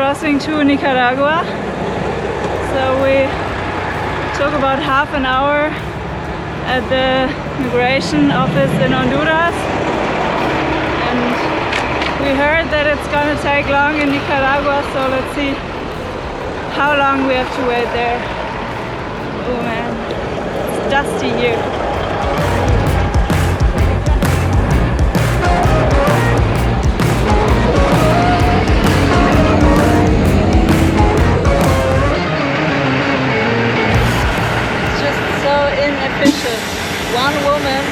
crossing to Nicaragua. So we took about half an hour at the immigration office in Honduras. And we heard that it's gonna take long in Nicaragua, so let's see how long we have to wait there. Oh man, it's dusty here. It's just so inefficient. One woman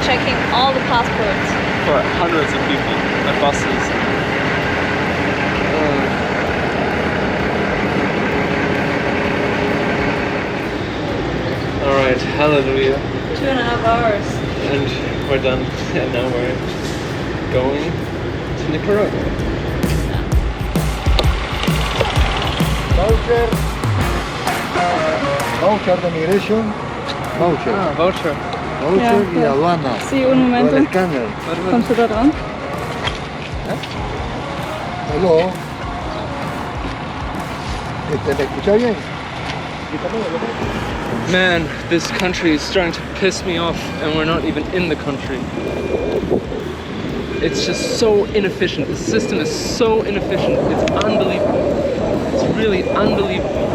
checking all the passports. For hundreds of people at buses. Alright, hallelujah. 2.5 hours. And we're done. And now we're going to Nicaragua. Voucher. Voucher de migration. Voucher. Ah, voucher. Voucher y Ja. aduana. Sí, un momento. Con el escáner. Kommst du da dran? Hello. ¿Me escucha bien? Man, this country is starting to piss me off and we're not even in the country. It's just so inefficient. The system is so inefficient. It's unbelievable. It's really unbelievable.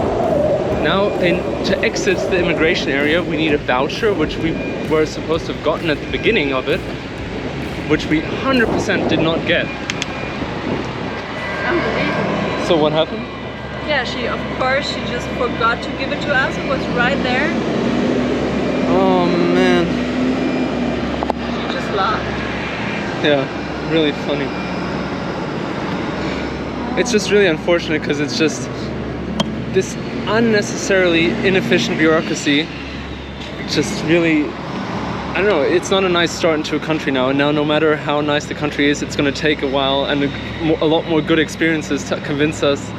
Now, to exit the immigration area, we need a voucher, which we were supposed to have gotten at the beginning of it, which we 100% did not get. Unbelievable. So what happened? Yeah, she just forgot to give it to us. It was right there. Oh man. She just laughed. Yeah, really funny. It's just really unfortunate because it's just this unnecessarily inefficient bureaucracy. Just really, I don't know, it's not a nice start into a country now. And now no matter how nice the country is, it's going to take a while and a lot more good experiences to convince us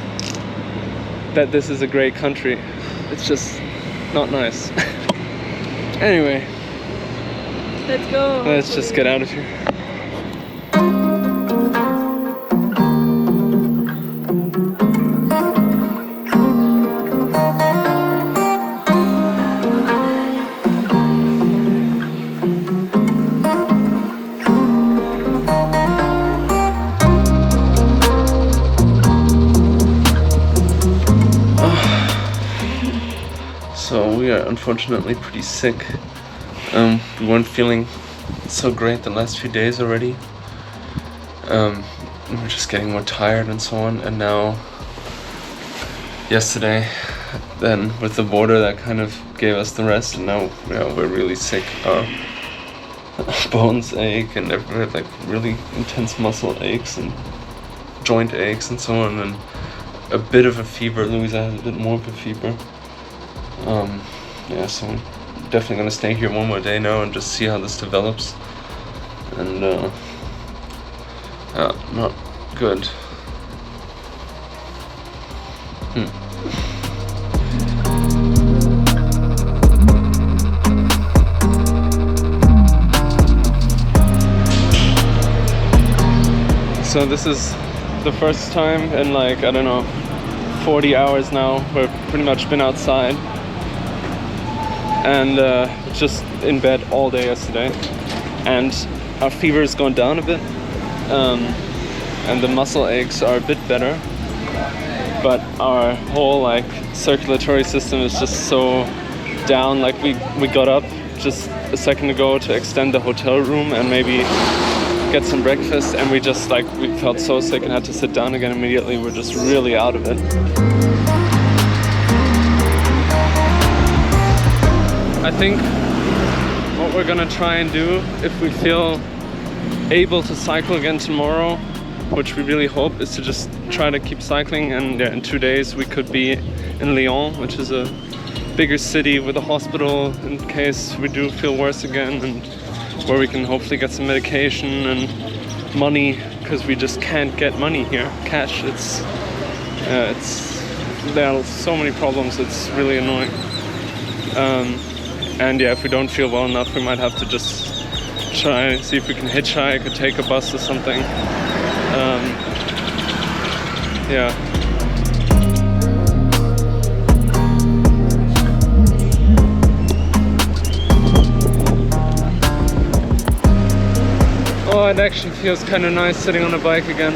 that this is a great country. It's just not nice. Anyway, Let's go. let's just get out of here. So we are unfortunately pretty sick. We weren't feeling so great the last few days already. We're just getting more tired and so on. And now, yesterday, then with the border, that kind of gave us the rest. And now, we're really sick. Our bones ache, and we have like really intense muscle aches and joint aches and so on, and a bit of a fever. Louisa has a bit more of a fever. So I'm definitely gonna stay here one more day now and just see how this develops. And not good. So this is the first time in like, I don't know, 40 hours now we've pretty much been outside. And just in bed all day yesterday, and our fever has gone down a bit, and the muscle aches are a bit better, but our whole like circulatory system is just so down. Like we got up just a second ago to extend the hotel room and maybe get some breakfast, and we felt so sick and had to sit down again immediately. We're just really out of it. I think what we're gonna try and do, if we feel able to cycle again tomorrow, which we really hope, is to just try to keep cycling, and in 2 days we could be in Lyon, which is a bigger city with a hospital in case we do feel worse again, and where we can hopefully get some medication and money, because we just can't get money here, cash. There are so many problems, it's really annoying. And yeah, if we don't feel well enough, we might have to just try see if we can hitchhike or take a bus or something. Yeah. Oh, it actually feels kind of nice sitting on a bike again.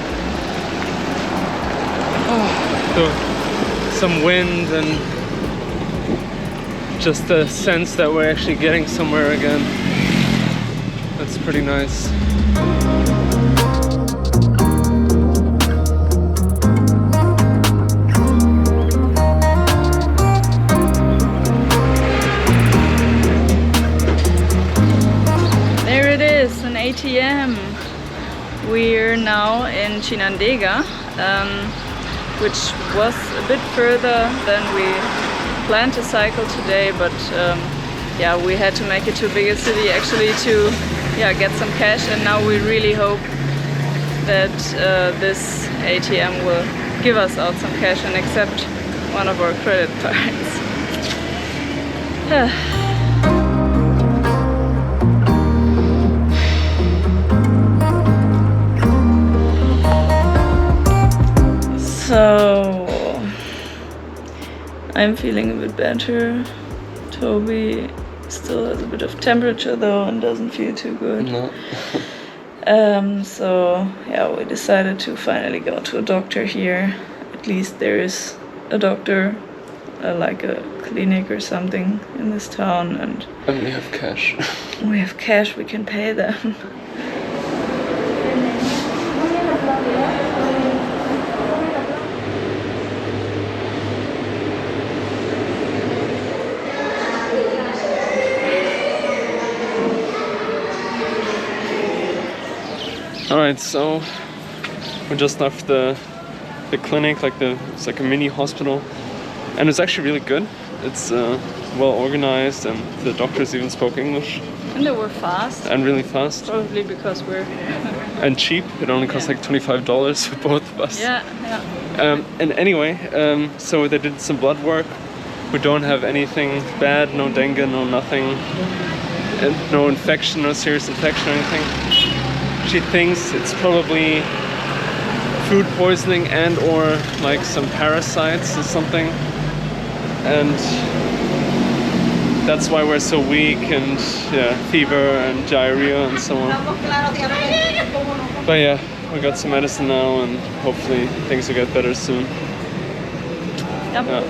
Oh, so some wind and just the sense that we're actually getting somewhere again. That's pretty nice. There it is, an ATM. We're now in Chinandega, which was a bit further than we planned to cycle today, but yeah, we had to make it to a bigger city actually to get some cash, and now we really hope that this ATM will give us out some cash and accept one of our credit cards. So I'm feeling a bit better. Toby still has a bit of temperature though and doesn't feel too good. No. So yeah, we decided to finally go to a doctor here. At least there is a doctor, like a clinic or something in this town, and we have cash. we have cash, we can pay them. Alright, so we just left the clinic, it's like a mini hospital, and it's actually really good. It's well organized, and the doctors even spoke English. And they were fast. And really fast. Probably because we're... and cheap. It only cost like $25 for both of us. Yeah. And anyway, so they did some blood work. We don't have anything bad, no dengue, no nothing, and no infection, no serious infection or anything. She thinks it's probably food poisoning and or like some parasites or something, and that's why we're so weak, and fever and diarrhea and so on. But yeah, we got some medicine now, and hopefully things will get better soon. Yep. Yeah.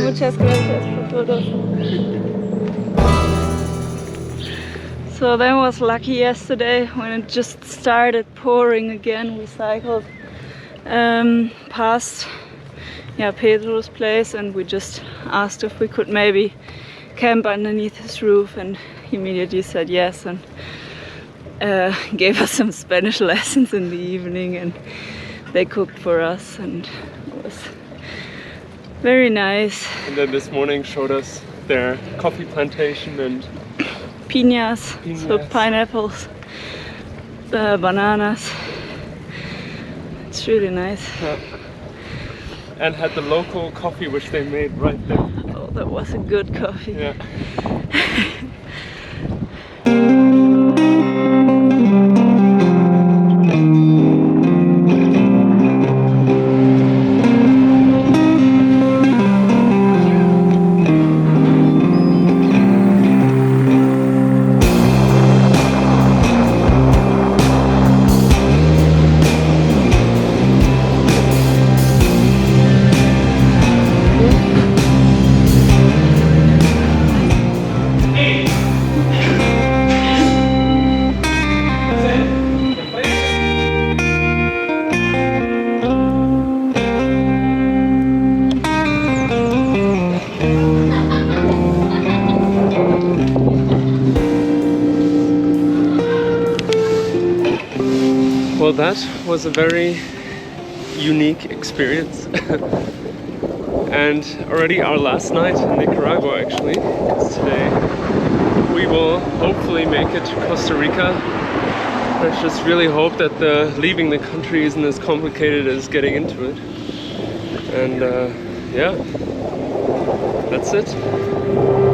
Muchas gracias por todo. So that was lucky yesterday when it just started pouring again. We cycled past Pedro's place, and we just asked if we could maybe camp underneath his roof, and he immediately said yes, and gave us some Spanish lessons in the evening, and they cooked for us, and it was very nice. And then this morning showed us their coffee plantation and piñas, so pineapples. bananas. It's really nice. And had the local coffee which they made right there. Oh, that was a good coffee. Yeah. Well, that was a very unique experience. And already our last night in Nicaragua, actually, because today we will hopefully make it to Costa Rica. Let's just really hope that leaving the country isn't as complicated as getting into it. And yeah, that's it.